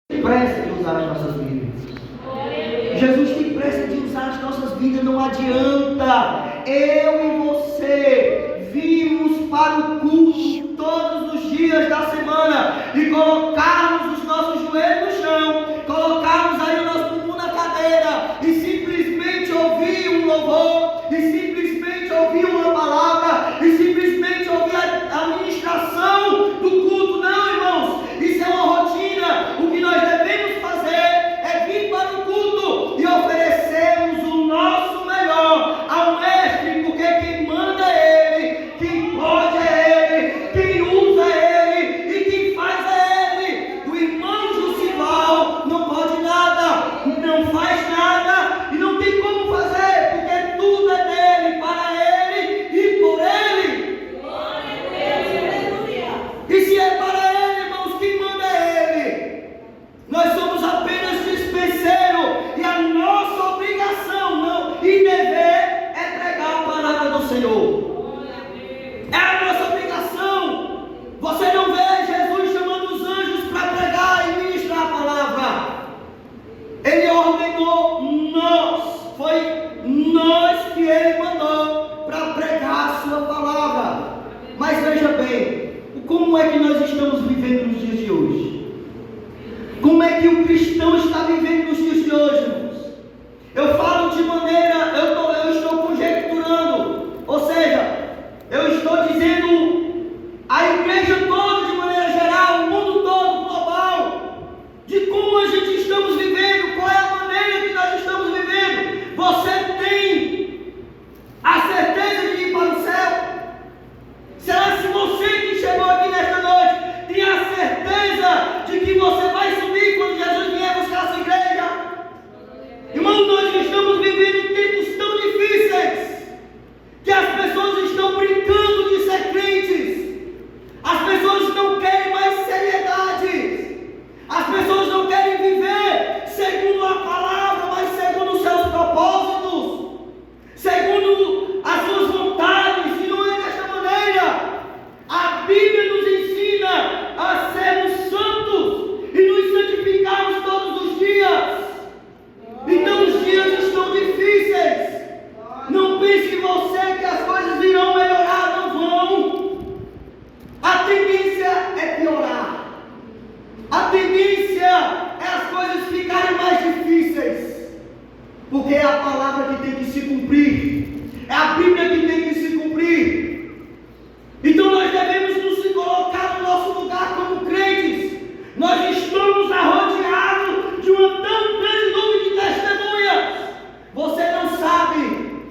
pressa de usar as nossas vidas. Jesus tem pressa de usar as nossas vidas, não adianta. Eu e você vimos para o culto todos os dias da semana e colocarmos os nossos joelhos no chão, colocarmos aí o nosso bumbum na cadeira e simplesmente ouvir um louvor, e simplesmente ouvir uma palavra, e simplesmente ouvir a ministração do culto. Não, irmãos, isso é uma rotina. O que nós devemos fazer é vir para o culto e oferecermos o nosso melhor ao Mestre, porque quem manda é Ele, quem pode é Ele, quem usa é Ele e quem faz é Ele. O irmão Jusival não pode nada, não faz nada e não tem como fazer, porque tudo é dele, para Ele e por Ele. Glória a Deus, aleluia. E se é para Ele, irmãos, quem manda é Ele. Nós somos apenas dispenseiro e a nossa obrigação e dever é pregar a palavra do Senhor. É a nossa obrigação. Você não vê Jesus chamando os anjos para pregar e ministrar a palavra. Ele ordenou foi nós que Ele mandou para pregar a sua palavra. Mas veja bem, como é que nós estamos vivendo nos dias de hoje? Como é que o cristão está vivendo nos dias de hoje, irmãos? Eu falo de maneira, eu estou conjecturando, ou seja, eu estou dizendo a igreja toda de maneira geral, o mundo todo, global, de como a gente estamos vivendo, qual é a maneira que nós estamos vivendo. Você tem a certeza de ir para o céu? Será que você que chegou aqui nesta noite tem a certeza de que você vai subir quando Jesus vier buscar a sua igreja? Irmão, nós estamos vivendo tempos tão difíceis que as pessoas estão brincando de ser crentes. As pessoas não querem mais seriedade. As pessoas não querem viver segundo a palavra, mas segundo os seus propósitos, segundo as suas vontades, e não é desta maneira. A Bíblia nos ensina a sermos santos e nos santificarmos todos os dias. Então os dias estão difíceis. Não pense em você que as coisas irão melhorar, não vão. A tendência é piorar. A tendência é as coisas ficarem mais difíceis, porque é a palavra que tem que se cumprir, é a Bíblia que tem que se cumprir. Então nós devemos nos colocar no nosso lugar como crentes. Nós estamos arrodeados de uma tão grande nuvem de testemunhas. Você não sabe,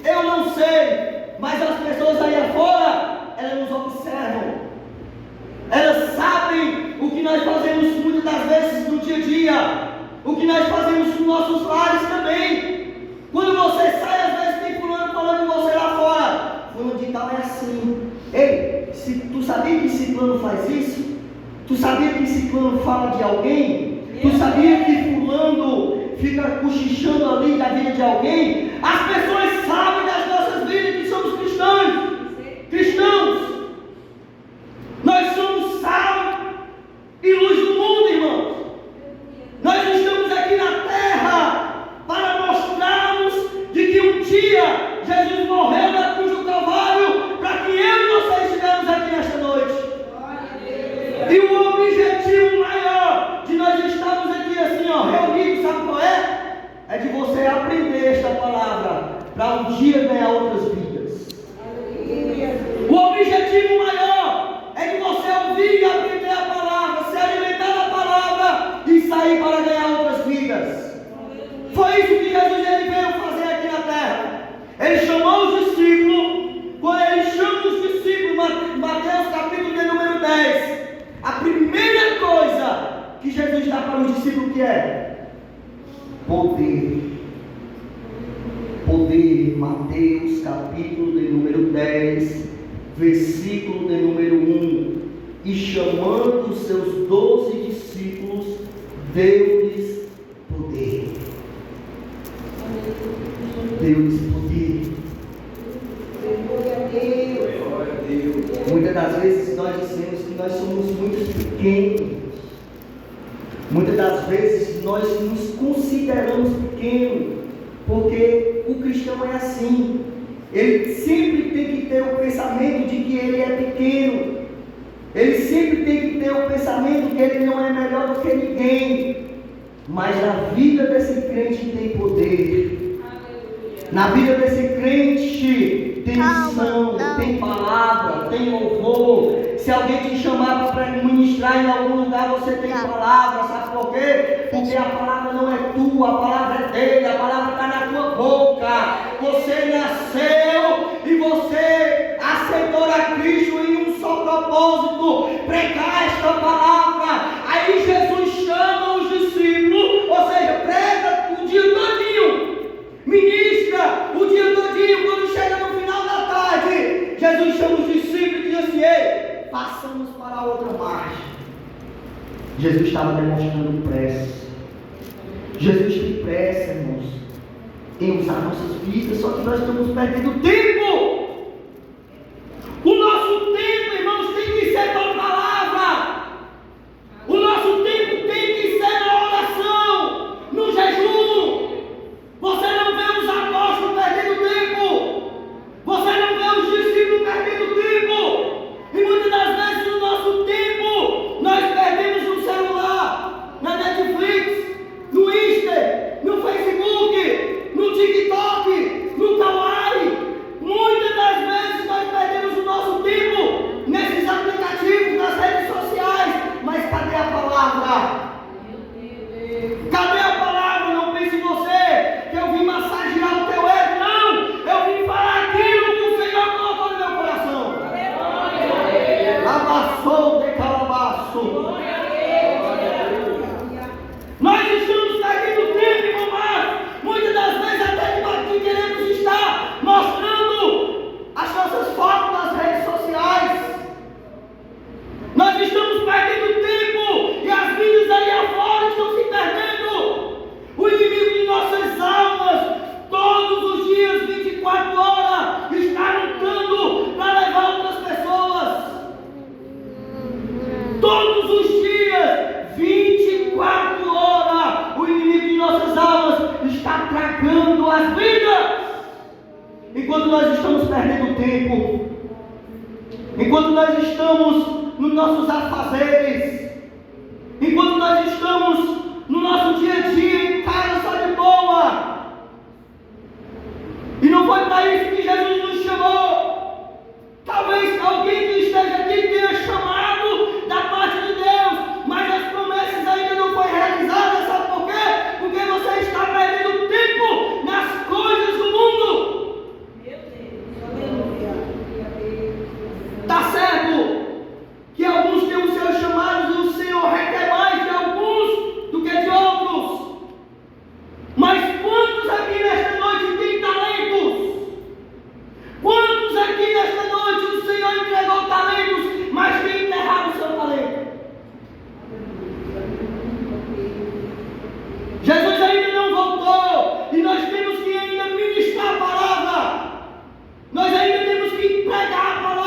eu não sei, mas as pessoas aí afora, elas nos observam. Elas sabem o que nós fazemos muitas das vezes no dia a dia, o que nós fazemos nos nossos lares também. Quando você sai, às vezes tem fulano falando de você lá fora. Fulano de tal é assim. Ei, tu sabia que esse fulano faz isso? Tu sabia que esse fulano fala de alguém? Tu sabia que fulano fica cochichando ali da vida de alguém? As pessoas sabem das nossas vidas que somos cristãos. Nós somos sal e luz do mundo, irmãos. Nós estamos aqui na terra para mostrarmos de que um dia Jesus morreu na cruz do Calvário para que eu e você estivermos aqui nesta noite. E o objetivo maior de nós estarmos aqui assim, reunidos, sabe qual é? É de você aprender esta palavra para um dia ganhar outras vidas. O objetivo maior é de você ouvir e aprender a palavra, se alimentar da palavra e sair para ganhar outras vidas. Foi isso que Jesus veio fazer aqui na terra. Ele chamou os discípulos. Quando ele chama os discípulos, Mateus capítulo de número 10, a primeira coisa que Jesus dá para os discípulos que é poder. Mateus capítulo de número 10, versículo de número 1. E chamando os seus 12 discípulos, deu-lhes poder. Deu-lhes poder. Muitas das vezes nós dizemos que nós somos muito pequenos. Muitas das vezes vezes nós nos consideramos pequenos, porque o cristão é assim. Ele sempre tem que ter o pensamento de que ele é pequeno. Ele sempre tem que ter o pensamento que ele não é melhor do que ninguém. Mas na vida desse crente tem poder. Na vida desse crente tem unção, tem palavra, tem louvor. Se alguém te chamar para ministrar em algum lugar, você tem palavra. Sabe por quê? Porque a palavra não é tua, a palavra é dele, a palavra está na tua boca. Você nasceu e você aceitou a Cristo em um só propósito: pregar esta palavra. Aí Jesus chama os discípulos, ou seja, prega o dia todinho, ministra o dia todinho. Quando chega no final da tarde, Jesus chama os discípulos e diz assim: ei, passamos para a outra margem. Jesus estava demonstrando pressa. Jesus tem pressa, irmãos, em usar nossas vidas, só que nós estamos perdendo tempo. O nosso tempo, irmãos, tem que ser com a palavra. O nosso tempo tem que ser na oração, no jejum. Você não vê os apóstolos perdendo tempo. Você não vê os discípulos perdendo tempo. E muitas das vezes no nosso tempo nós perdemos no celular, na Netflix, no Insta, no Facebook, no TikTok, no Kawaii. Muitas das vezes nós perdemos o nosso tempo nesses aplicativos, nas redes sociais. Mas cadê a palavra? Cadê a palavra? Não pense você que eu vim massagear o teu ego. Não, eu vim falar aquilo que o Senhor colocou no meu coração. Lavaçou de calabaço. Nós estamos perdendo tempo, irmão Marcos. Muitas das vezes até que queremos estar mostrando as nossas fotos nas redes sociais. Nós estamos perdendo tempo e as vidas aí afora estão se perdendo. O inimigo de nossas almas, todos os dias, 24 horas, está lutando para levar outras pessoas. Todos os dias, 24 horas, o inimigo de nossas almas está tragando as vidas. Enquanto nós estamos perdendo tempo, enquanto nós estamos nos nossos afazeres, enquanto nós estamos no nosso dia a dia em casa só de boa, e não foi para isso que Jesus nos chamou. Talvez alguém que esteja aqui tenha chamado da parte de Deus, mas as promessas ainda não foram realizadas. Sabe por quê? Porque você está perdendo tempo nas coisas do mundo. Está certo que alguns têm os seus chamados e o Senhor requer mais de alguns do que de outros. Mas quantos aqui nesta noite têm talentos? Quantos aqui nesta noite o Senhor entregou talentos, mas tem enterrado o seu talento? Jesus ainda não voltou e nós temos que ainda ministrar a palavra. Nós ainda temos que pregar a palavra.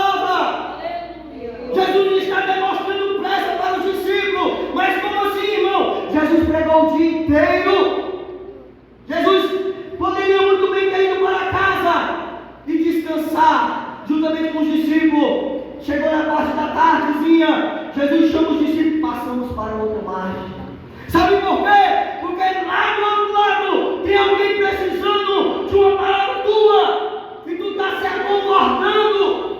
Jesus está demonstrando pressa para os discípulos. Mas como assim, irmão? Jesus pregou o dia inteiro. Jesus poderia muito bem ter ido para casa e descansar juntamente com os discípulos. Chegou na parte da tardezinha, Jesus chama os discípulos: passamos para outra margem. Sabe por quê? Porque lá do outro lado tem alguém precisando de uma palavra tua e tu está se acovardando.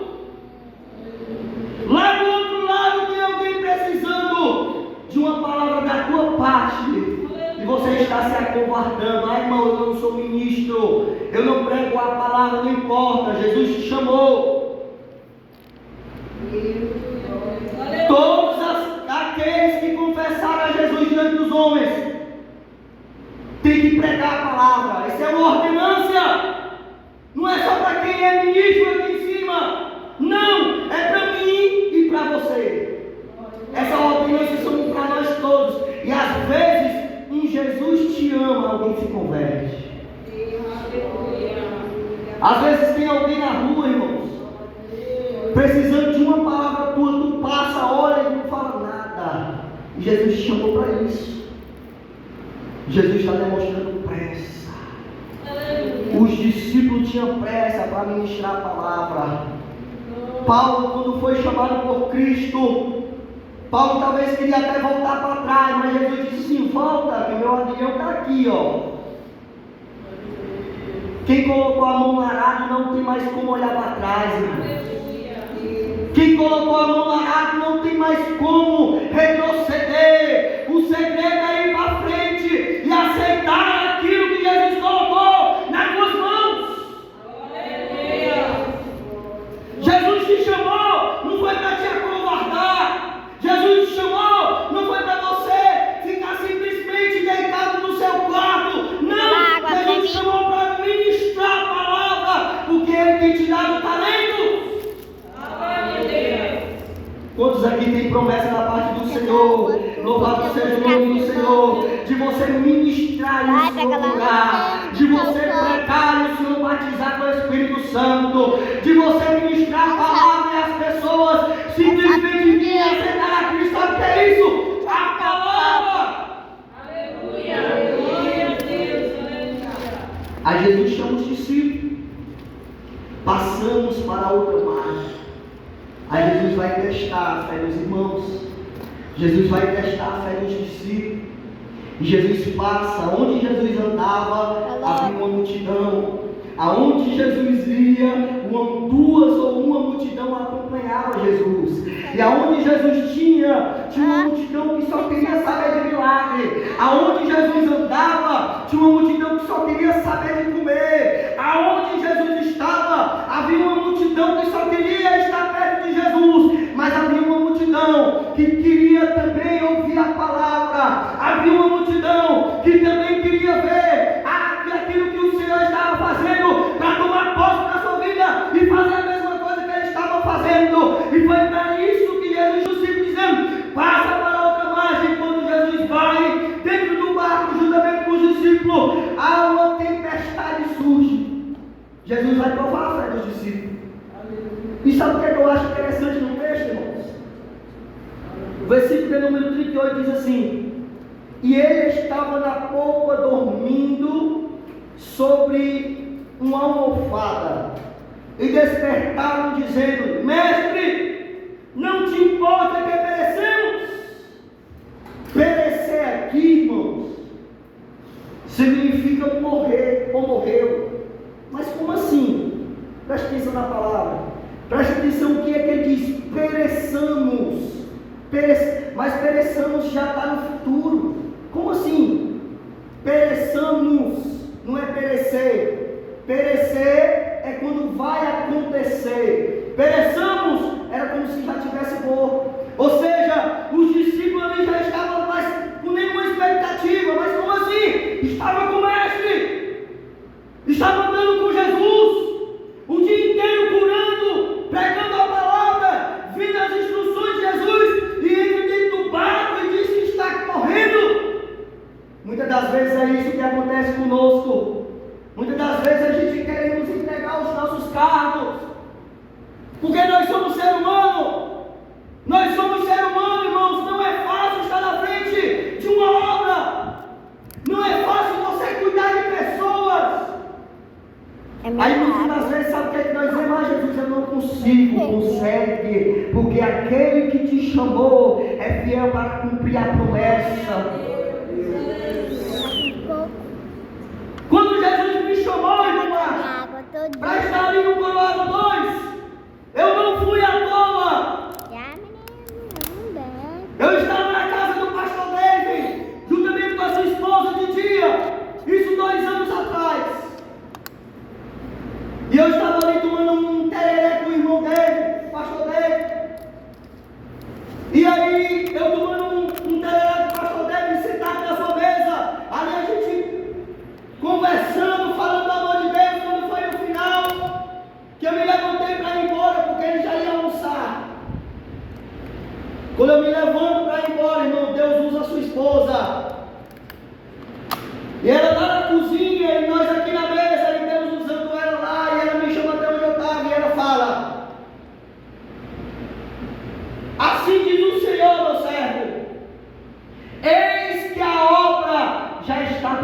Lá do outro lado tem alguém precisando de uma palavra da tua parte e você está se acovardando. Ai, irmão, eu não sou ministro, eu não prego a palavra, não importa, Jesus te chamou. Todos aqueles que confessaram a Jesus diante dos homens têm que pregar a palavra. Isso é uma ordenância. Não é só para quem é ministro aqui em cima. Não, é para mim e para você. Essa ordenança são para nós todos. E às vezes, em Jesus te ama, alguém se converte. Às vezes tem alguém na rua, irmãos, precisando de uma palavra tua, tu passa, olha e não fala nada. E Jesus te chamou para isso. Jesus está demonstrando pressa. Os discípulos tinham pressa para ministrar a palavra. Paulo, quando foi chamado por Cristo, Paulo talvez queria até voltar para trás, mas Jesus disse assim: volta, que o meu avião está aqui, ó. Quem colocou a mão no arado não tem mais como olhar para trás, irmão. Quem colocou a mão no arado não tem mais como retroceder. O segredo é ir para frente e aceitar aquilo que Jesus colocou nas tuas mãos. Jesus te chamou, não foi para te acovardar. Jesus te chamou, não foi para você ficar simplesmente deitado no seu quarto. Não, Jesus te chamou para ministrar a palavra, porque Ele tem te dado talento. Quantos aqui tem promessa da parte do Senhor? Louvado seja o nome do Senhor. De você ministrar em seu lugar, de você pregar e o Senhor batizar com o Espírito Santo, de você ministrar a palavra e as pessoas simplesmente virem aceitar a Cristo. Sabe o que é isso? A palavra. Aleluia. Glória a Deus. Aleluia. Aí Jesus chama os discípulos. Passamos para a outra margem. Aí Jesus vai testar a fé dos irmãos. Jesus vai testar a fé dos discípulos. E Jesus passa, onde Jesus andava, havia uma multidão. Aonde Jesus ia, duas ou uma multidão acompanhava Jesus. E aonde Jesus tinha uma multidão que só queria saber de milagre. Aonde Jesus andava, tinha uma multidão que só queria saber de comer. Aonde Jesus estava, havia uma multidão que só queria estar perto de Jesus. Mas havia uma multidão que queria também ouvir a palavra. Havia uma multidão que também queria ver aquilo que o Senhor estava fazendo para tomar posse da sua vida e fazer a mesma coisa que ele estava fazendo. E foi para isso que Jesus sempre dizendo: passa para outra margem. Quando Jesus vai dentro do barco juntamente com os discípulos, há uma tempestade surge. Jesus vai provar a fé dos discípulos. E sabe o que eu acho interessante no texto, irmãos? O versículo de número 38 diz assim: e ele estava na polpa dormindo sobre uma almofada, e despertaram dizendo: mestre, não te importa que perecemos? Perecer aqui, irmãos, significa morrer ou morreu. Mas como assim? Preste atenção na palavra. Preste atenção o que é que ele diz: pereçamos. Mas pereçamos já está no futuro. Como assim? Pereçamos, não é perecer. Perecer é quando vai acontecer. Pereçamos era como se já tivesse morto. Ou seja, os discípulos ali já estavam mais com nenhuma expectativa. Mas como assim? Estavam com o mestre, estavam andando com Jesus o dia inteiro, curando, pregando a palavra, vindo as instruções de Jesus, e entra dentro do barco e diz que está morrendo. Muitas das vezes é isso que acontece conosco. Muitas das vezes a gente queremos entregar os nossos cargos, porque nós somos ser humano. Nós somos ser humano, irmãos. Não é fácil estar na frente de uma obra. Não é fácil você cuidar de pessoas. Aí muitas das vezes, sabe o que é que nós dizemos? Ah, Jesus, eu não consigo. Consegue, porque aquele que te chamou é fiel para cumprir a promessa. Quando Jesus me chamou, irmão, para estar ali no Coroado 2, eu não fui à toa. Eu estava na casa do pastor David, juntamente com a sua esposa de dia, isso 2 anos atrás. E eu estava ali tomando um tereré com o irmão dele, o pastor David. E aí, eu tomando um tereré com o pastor David, sentado na sua mesa, ali a gente conversando, falando do amor de Deus. Quando foi no final,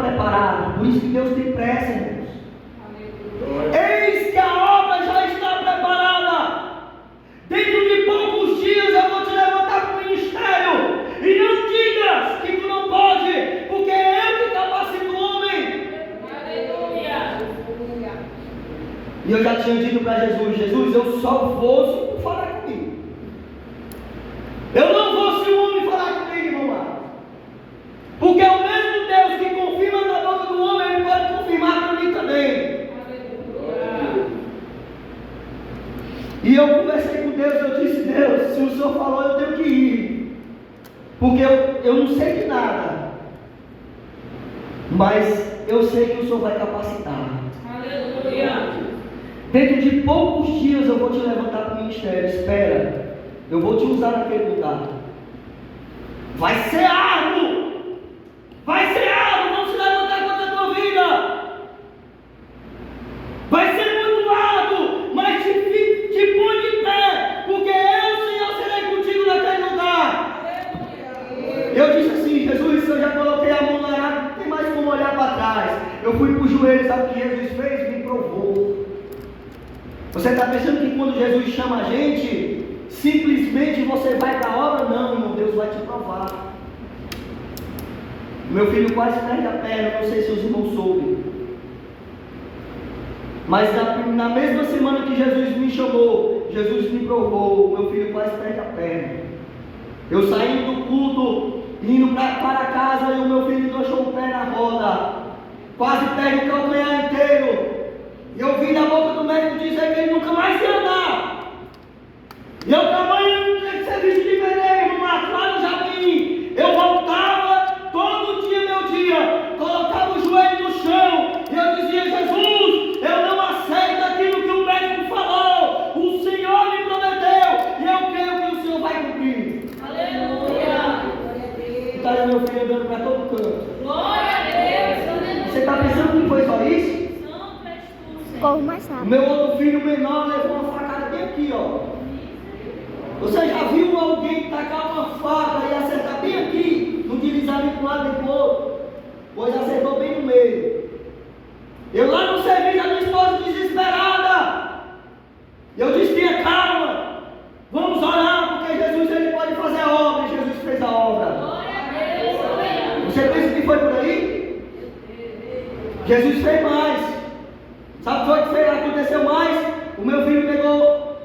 preparado. Por isso que Deus tem pressa, irmãos. Eis que a obra já está preparada. Dentro de poucos dias eu vou te levantar para o ministério. E não digas que tu não pode, porque eu que capacito o homem. E eu já tinha dito para Jesus: Jesus, eu só vou se tu falar comigo. Eu não vou se o homem falar comigo, irmão Marcos. Porque o mesmo Deus que confirma na boca do homem, ele pode confirmar para mim também. E eu conversei com Deus, eu disse: Deus, se o Senhor falou, eu tenho que ir. Porque eu não sei de nada. Mas eu sei que o Senhor vai capacitar. Aleluia. Dentro de poucos dias eu vou te levantar para o ministério. Espera, eu vou te usar naquele lugar. Vai ser árduo. Vai ser árduo. Vamos se levantar contra a tua vida. Vai ser muito árduo. Mas te põe de pé. Porque eu, Senhor, serei contigo naquele lugar. Eu disse assim: Jesus, se eu já coloquei a mão no arado, não tem mais como olhar para trás. Eu fui para o joelho. Sabe o que Jesus fez? Me provou. Você está pensando que quando Jesus chama a gente, simplesmente você vai para a obra? Não, irmão, Deus vai te provar. Meu filho quase perde a perna, não sei se os irmãos soubem. Mas na mesma semana que Jesus me chamou, Jesus me provou, meu filho quase perde a perna. Eu saí do culto, indo para casa, e o meu filho enganchou o pé na roda, quase perde o calcanhar inteiro. E eu vi da boca do médico dizer que ele nunca mais ia andar. E eu trabalhando no serviço de veneno, lá no jardim. Eu voltava todo dia, meu dia, colocava o joelho no chão. E eu dizia: Jesus, eu não aceito aquilo que o médico falou. O Senhor me prometeu. E eu creio que o Senhor vai cumprir. Aleluia. Está aí meu filho andando para todo canto. Glória a Deus. Você está pensando que foi só isso? Corro mais rápido. Meu outro filho menor levou uma facada bem aqui, ó. Você já viu alguém tacar uma faca e acertar bem aqui? Não utilizar nem para um lado nem para o outro? Pois acertou bem no meio. Eu lá no serviço, a minha esposa desesperada. Eu disse: tenha calma. Vamos orar, porque Jesus, ele pode fazer a obra. E Jesus fez a obra. Glória a Deus. Você pensa que foi por aí? Jesus fez mais. Sabe o que aconteceu mais? O meu filho pegou,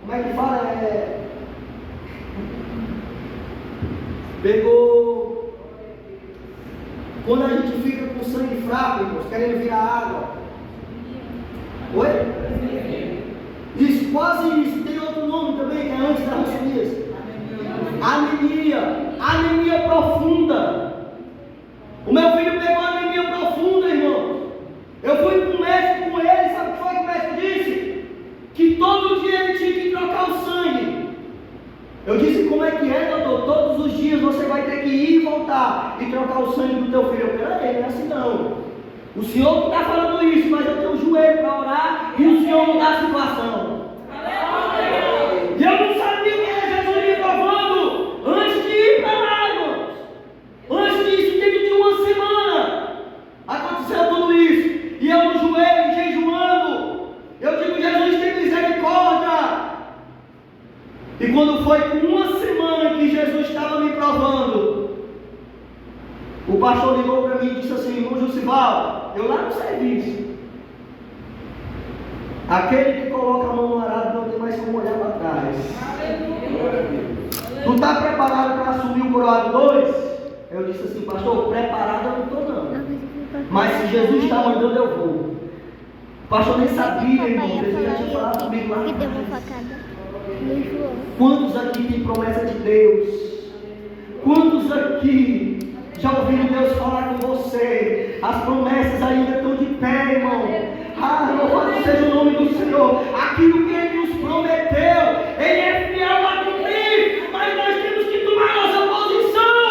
como é que fala? Pegou, quando a gente fica com sangue fraco, irmãos, querendo virar água. Oi? Isso, quase isso. Tem outro nome também, que é antes da ranceníase. Anemia. Anemia profunda. O meu filho pegou anemia profunda, irmão. Eu fui para o médico com ele, sabe o que foi que o médico disse? Que todo dia ele tinha que trocar o sangue. Eu disse: como é que é, doutor? Todos os dias você vai ter que ir e voltar e trocar o sangue do teu filho. Eu falei: não é assim não. O senhor que está falando isso, mas eu tenho o joelho para orar e o senhor mudar a situação. E eu não sabia o que era Jesus me provando antes de ir para lá, irmãos. Antes disso, dentro de uma semana, aconteceu tudo isso. E eu no joelho, jejuando, eu digo: Jesus, tem misericórdia. E quando foi com uma semana que Jesus estava me provando, o pastor ligou para mim e disse assim: irmão Jusival, eu lá no serviço, aquele que coloca a mão no arado não tem mais como olhar para trás. Tu está preparado para assumir o coroado 2? Eu disse assim: pastor, preparado eu não estou não. Mas se Jesus está mandando, eu vou. O pastor nem sabia, irmão. Jesus já tinha falado comigo lá. Que deu uma facada no João. Quantos aqui tem promessa de Deus? Quantos aqui já ouviram Deus falar com você? As promessas ainda estão de pé, irmão. Louvado seja o nome do Senhor. Aquilo que Ele nos prometeu, Ele é fiel a cumprir. Mas nós temos que tomar nossa posição.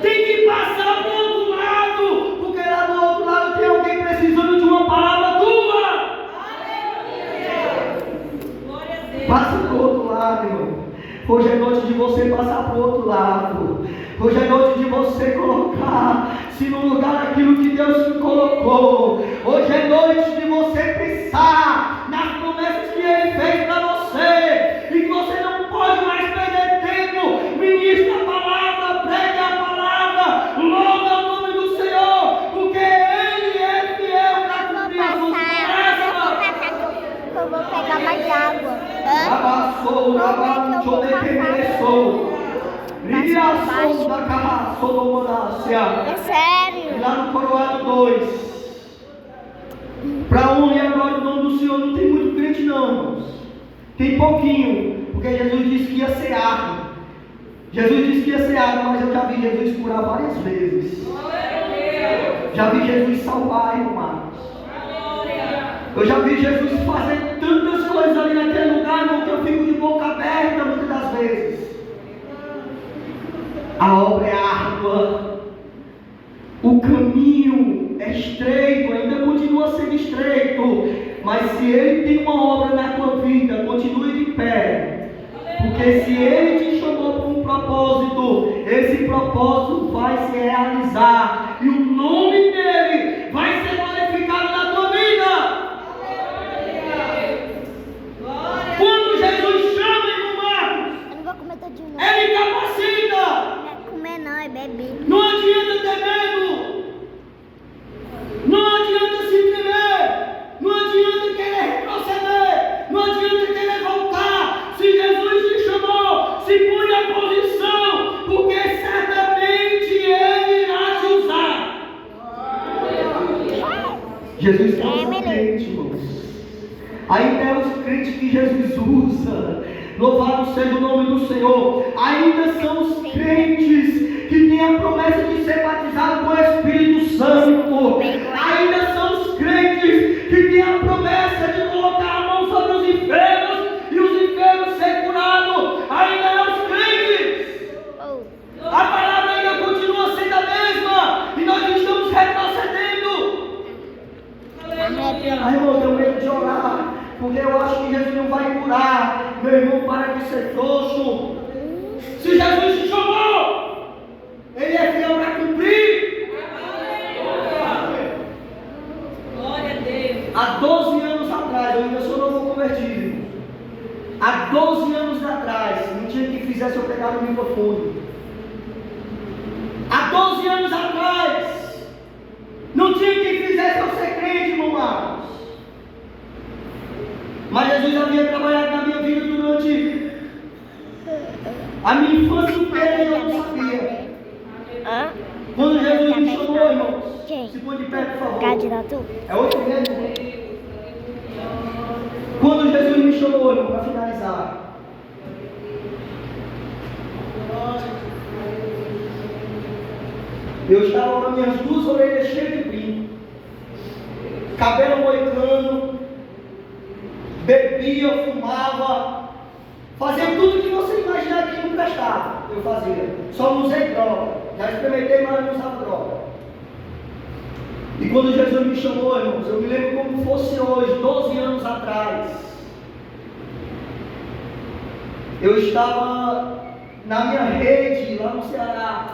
Tem que passar para o outro lado, porque lá do outro lado tem alguém precisando de uma palavra tua. Passa para o outro lado, irmão. Hoje é noite de você passar para o outro lado. Hoje é noite de você colocar Abassou, abaixou, determinou. Riaçou da carra, Solomonácia. É sério. Lá no Coroado 2. Para honra e a glória do nome do Senhor, não tem muito crente não, irmãos. Tem pouquinho, porque Jesus disse que ia ser árduo. Jesus disse que ia ser árduo, mas eu já vi Jesus curar várias vezes. Já vi Jesus salvar, irmãos. Eu já vi Jesus fazer tantas coisas ali naquele lugar, irmão, que eu fico de boca aberta muitas das vezes. A obra é árdua. O caminho é estreito, ainda continua sendo estreito. Mas se Ele tem uma obra na tua vida, continue de pé. Porque se Ele te chamou para um propósito, esse propósito vai se realizar. E o nome dEle vai ser glorificado na tua vida. Quando Jesus chama, irmão Marcos, Eu não vou comer todinho não. Ele capacita. Não é comer não, é beber. Não adianta ter medo. Não adianta se tremer. Não adianta querer retroceder. Não adianta querer voltar. Se Jesus te chamou, se põe à posição, porque certamente Ele irá te usar. Jesus quer usar crente, irmãos. Ainda é os crentes que Jesus usa. Louvado seja o nome do Senhor. Ainda são os crentes que têm a promessa de ser batizados com o Espírito Santo. Ainda são os crentes que têm a promessa de colocar a mão sobre os enfermos e os enfermos ser curados. Ainda é os crentes. Oh. A palavra ainda continua sendo a mesma e nós estamos retrocedendo. Ai, irmão, eu tenho medo de orar, porque eu acho que Jesus não vai curar. Meu irmão, para de ser frouxo. Se Jesus te chamou, Ele é fiel para cumprir. Glória a Deus. Há 12 anos atrás, eu ainda sou novo convertido. Há 12 anos atrás, não tinha que fizesse eu pegar no microfone. Há 12 anos atrás, não tinha quem fizesse eu ser crente, irmão Marcos. Mas Jesus havia trabalhado na minha vida durante a minha infância inteira e eu não sabia. Hã? Quando Jesus me chamou, irmãos, Quem? se põe de pé, por favor. Candidato? É outro mesmo? Quando Jesus me chamou, irmão, para finalizar. Eu estava com as minhas duas orelhas cheias de brinco, cabelo moicano, bebia, fumava, fazia tudo que você imaginar que não prestava. Eu fazia, só não usei droga, já experimentei, mas não usava droga. E quando Jesus me chamou, irmãos, eu me lembro como fosse hoje, 12 anos atrás. Eu estava na minha rede, lá no Ceará.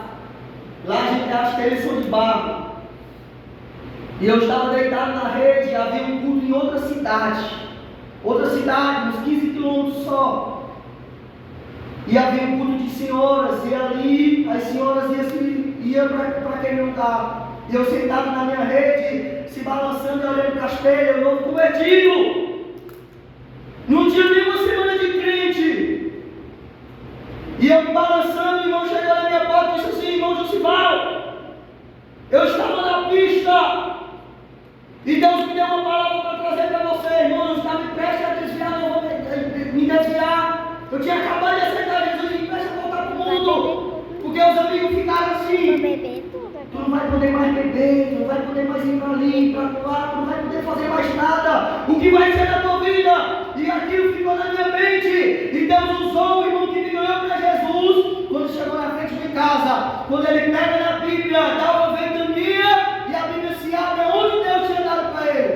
Lá a gente tem as telhas de barro. E eu estava deitado na rede, havia um culto em outra cidade. Outra cidade, uns 15 quilômetros só. E havia um culto de senhoras, e ali as senhoras iam para aquele lugar. E eu sentado na minha rede, se balançando e olhando para as telhas, eu novo convertido. Não tinha nenhuma semana de crente. E eu me balançando, o irmão chegou na minha porta e disse assim: irmão Josival, eu estava na pista e Deus me deu uma palavra para trazer para você, irmão. Eu estava prestes a desviar, não vou me desviar. Eu tinha acabado de aceitar Jesus e prestes a voltar para o mundo, porque os amigos ficaram assim: tu não vai poder mais beber, tu não vai poder mais ir para ali, para lá, tu não vai poder fazer mais nada. O que vai ser da tua vida? E aquilo ficou na minha mente. E Deus usou o irmão que me ganhou para Jesus. Quando chegou na frente de casa, quando ele pega na Bíblia, dá uma ventania e a Bíblia se abre onde Deus tinha dado para ele.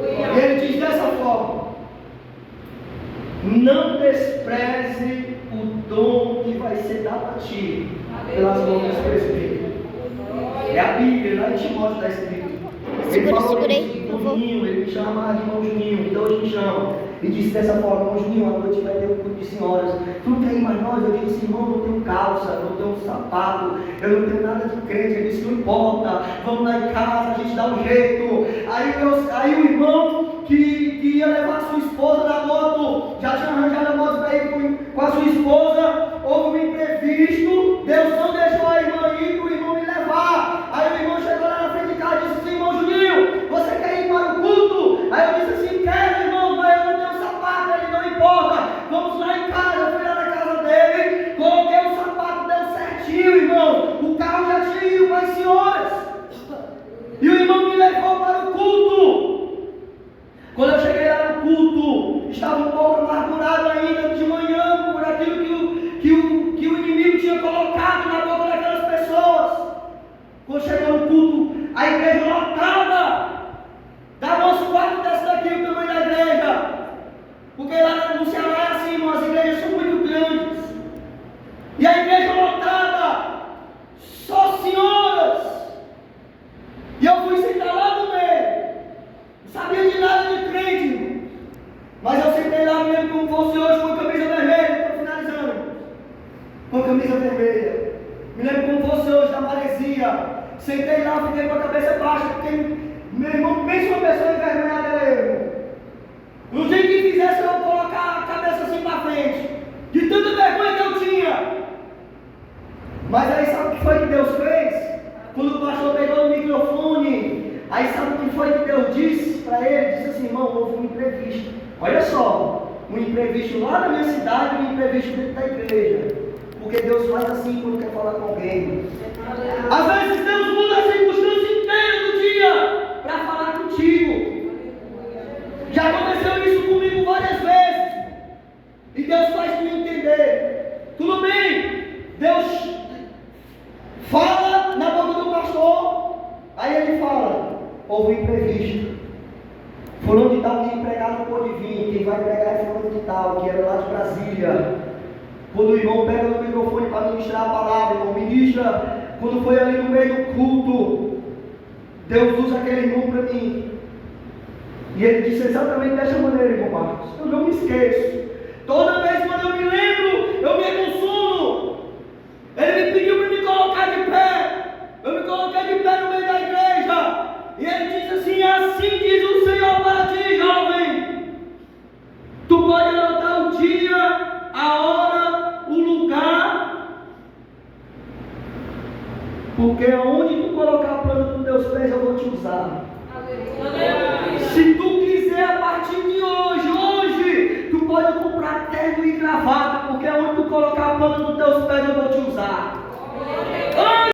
E ele diz dessa forma: não despreze o dom que vai ser dado a ti pelas mãos do presbítero. É a Bíblia, lá em Timóteo está escrito. Ele falou de irmão Juninho, ele me chama de irmão Juninho, então hoje me chama. E disse dessa forma: irmão Juninho, à noite vai ter um culto de senhoras. Tu não tem mais nós? Eu disse: irmão, não tenho calça, não tenho sapato, eu não tenho nada de crente. Ele disse: não importa, vamos lá em casa, a gente dá um jeito. Aí o irmão que que ia levar sua esposa na moto, já tinha arranjado a moto para ir com a sua esposa, houve um imprevisto, Deus não deixou a irmã ir para o irmão me levar. Aí o irmão chegou lá na frente de casa e disse assim: irmão Juninho, você quer ir para o culto? Aí eu disse assim: quero, irmão, mas eu não tenho sapato. Ele: não importa, vamos lá em casa. Eu fui lá na casa dele, coloquei o sapato, deu certinho, irmão, o carro já tinha ido para as senhoras, e o irmão me levou para o culto. Quando eu cheguei lá no culto, estava um pouco amargurado ainda de manhã por aquilo que o inimigo tinha colocado na boca daquelas pessoas. Quando chegou no culto, a igreja lotada, dava uns quartos desse daqui, o tamanho da igreja, porque lá no Ceará é assim, irmão, as igrejas são muito grandes, e a igreja lotada, só senhoras, e eu fui sentar lá no meio. Não sabia de nada de crente, mas eu sentei lá, me lembro como fosse hoje, com a camisa vermelha. Estou finalizando, com a camisa vermelha, me lembro como fosse hoje, na maresia. Sentei lá, fiquei com a cabeça baixa, porque meu irmão, pensa uma pessoa envergonhada, era eu. No dia que fizesse, eu vou colocar a cabeça assim para frente, de tanta vergonha que eu tinha. Mas aí sabe o que foi que Deus fez? Quando o pastor pegou o microfone, aí sabe o que foi que Deus disse para ele? Disse assim: irmão, houve um imprevisto. Olha só, um imprevisto lá na minha cidade, um imprevisto dentro da igreja. Porque Deus faz assim quando quer falar com alguém. Às vezes Deus muda a circunstância inteira do dia para falar contigo. Já aconteceu isso comigo várias vezes. E Deus faz tu entender. Tudo bem, Deus fala na boca do pastor, aí ele fala: houve um imprevisto. Fulano de tal que empregado não pôde vir, quem vai pregar é fulano de tal, que era lá de Brasília. Quando o irmão pega no microfone para ministrar a palavra, irmão, ministra. Quando foi ali no meio do culto, Deus usa aquele irmão para mim. E ele disse exatamente dessa maneira, irmão Marcos: eu não me esqueço. Toda vez quando eu me lembro, eu me emociono. Ele me pediu para me colocar de pé. Eu me coloquei de pé no meio da igreja. E ele disse assim: assim diz o Senhor para ti, jovem. Tu pode anotar o dia, a hora, o lugar, porque aonde tu colocar a planta dos teus pés, eu vou te usar. Se tu quiser, a partir de hoje, tu pode comprar terno e gravata, porque aonde tu colocar a planta dos teus pés, eu vou te usar.